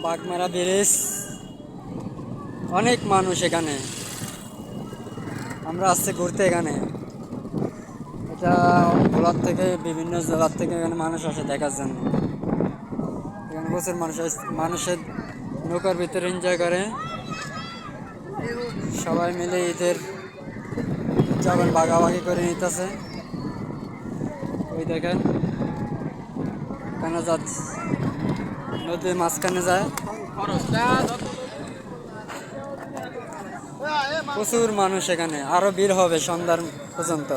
Bagmara bridge, অনেক মানুষ এখানে। আমরা আসছি ঘুরতে এখানে। এটা ভোলার থেকে বিভিন্ন জেলার থেকে এখানে মানুষ আসে দেখার জন্য। এখানে প্রচুর মানুষের নৌকার ভিতরে এনজয় করে। সবাই মিলে ঈদের উদযাপন ভাগাভাগি করে নিতেছে। ওই দেখেন এখানে যাচ্ছে, নদীর মাঝখানে যায়। প্রচুর মানুষ এখানে, আরো ভিড় হবে সন্ধ্যার পর্যন্ত।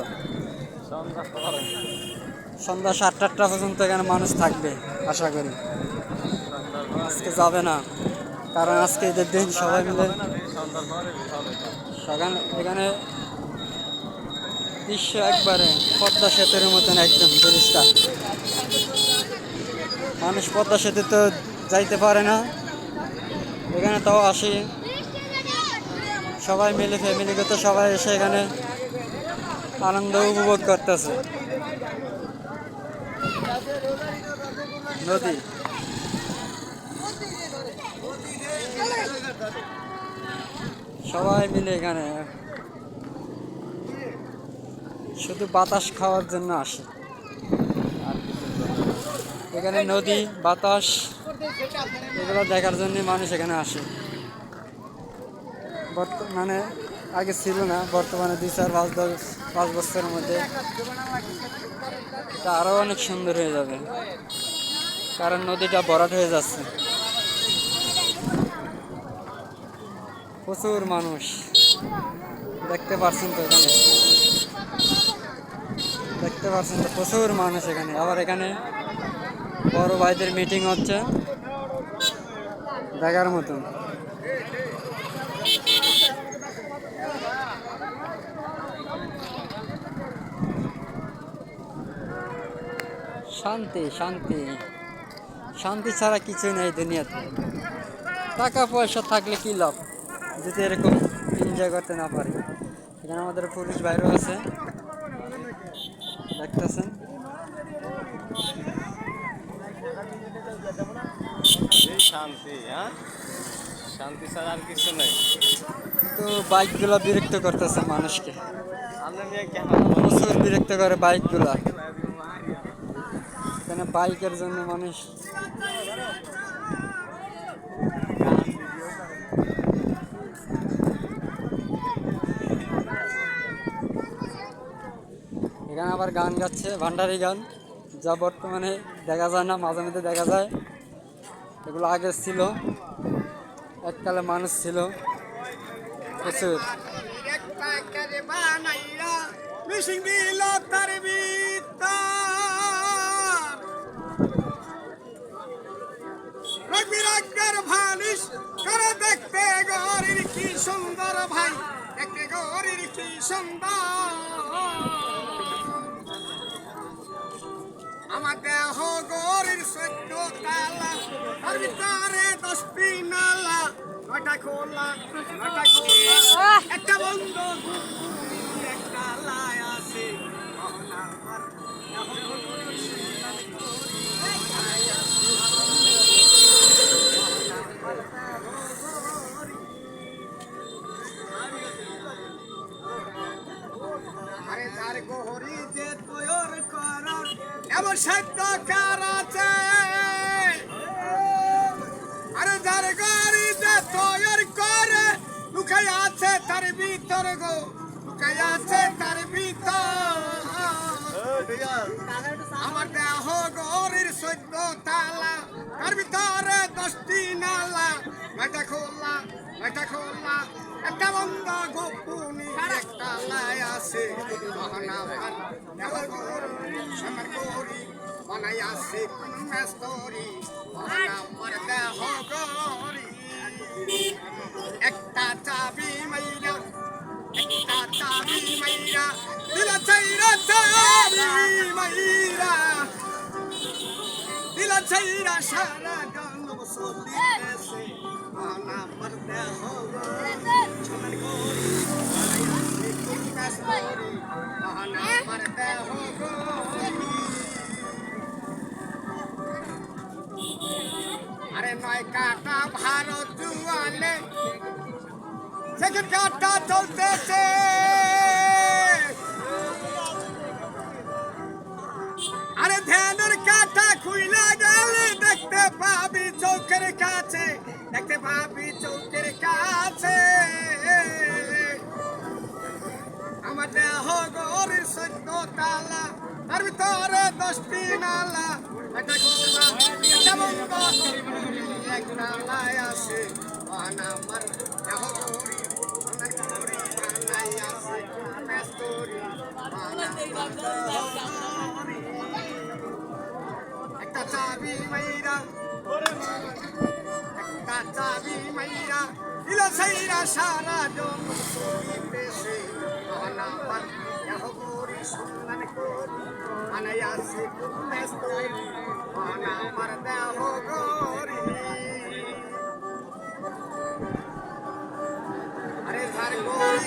সন্ধ্যা 7-8টা পর্যন্ত এখানে মানুষ থাকবে আশা করি। আজকে যাবে না, কারণ আজকে ঈদের দিন। সবাই মিলে এখানে দৃশ্য একবারে পদ্মা সেতুর মতন, একদম ব্রিজটা। মানুষ পদ্মা সেতু তো যাইতে পারে না, এখানে তাও আসি সবাই মিলে, ফ্যামিলিগত সবাই এসে এখানে আনন্দ উপভোগ করতেছে। নদী সবাই মিলে এখানে শুধু বাতাস খাওয়ার জন্য আসে। এখানে নদী, বাতাস এগুলো দেখার জন্য মানুষ এখানে আসে। বর্তমানে আগে ছিল না, বর্তমানে 2-4-5 বছরের মধ্যে এটা আরো অনেক সুন্দর হয়ে যাবে, কারণ নদীটা ভরাট হয়ে যাচ্ছে। প্রচুর মানুষ দেখতে পাচ্ছেন তো, এখানে দেখতে পাচ্ছেন তো প্রচুর মানুষ এখানে। আবার এখানে বড় ভাইদের মিটিং হচ্ছে, দেখার মতন। শান্তি শান্তি শান্তি ছাড়া কিছুই নেই দুনিয়াতে। টাকা পয়সা থাকলে কি লাভ যদি এরকম এনজয় করতে না পারি। এখানে আমাদের পুলিশ বাইরেও আছে, দেখতেছেন। শান্তি, হ্যাঁ, শান্তি ছাড়া আর কিছু নেই। তো বাইকগুলা বিরক্ত করতেছে মানুষকে, প্রচুর বিরক্ত করে বাইকগুলা। এখানে বাইকের জন্য মানুষ এখানে আবার গান গাচ্ছে, ভান্ডারি গান, যা বর্তমানে দেখা যায় না, মাঝে মধ্যে দেখা যায়। এগুলো আগে ছিল, এককালে মানুষ ছিল প্রচুর। দেখতে গরির কি সুন্দর ভাই, দেখতে গরির কি সুন্দর। আমার দেহ গরির 14 তালা, তার ভিতরে 10টি নালা, 9টা খোলা 9টা খোলা, একটা বন্ধ একটা লাই আছে। আরে তার গহরি যে তৈরি করা এমন সত্য কার আছে। আরে যার গহরি যে তৈরি করে লুকাই আছে তার ভিতর গো, লুকাই আছে তার ভিতর। আমার দেহ গহরির 14 তালা, তার ভিতরে 10টি নালা, 9টা খোলা 9টা খোলা, একটা বন্ধ গোপনী একটা লাই আছে। আমার গরি বানাই আছে মেস্তরি, আমার দেহ গরি। একটা চাবি মাইরা, একটা চাবি মাইরা দিলা চাইরা, চাবি মাইরা দিলা চাইরা, সারা গান চলিতেছে। আমার দেহ আমার গরি বানাই আছে মেস্তরি, আমার দেহ গরি। আরে নয় কাটা ভারত জুয়ালে সেকেন্ড কাটা চলতেছে আরে ধ্যানের কাটা খুইলা গেলে দেখতে পাবি চৌকের কাছে দেখতে পাবি চৌকের কাছে আমার দেহ গরির 14 তালা তার ভিতরে 10টি নালা একটা গোলা একটা বন্ধ এক নালায় আছে আমার দেহ গরি অনেক গরি নালাই আছে মেস্তরি একটা চাবি মাইরা একটা চাবি মাইরা দিলা সাইরা সারা জন পেছে আমার দেহ গরি সন্ধান করি আনাই আছে মেস্তরি আমার দেহ গরি আরে ধার গরি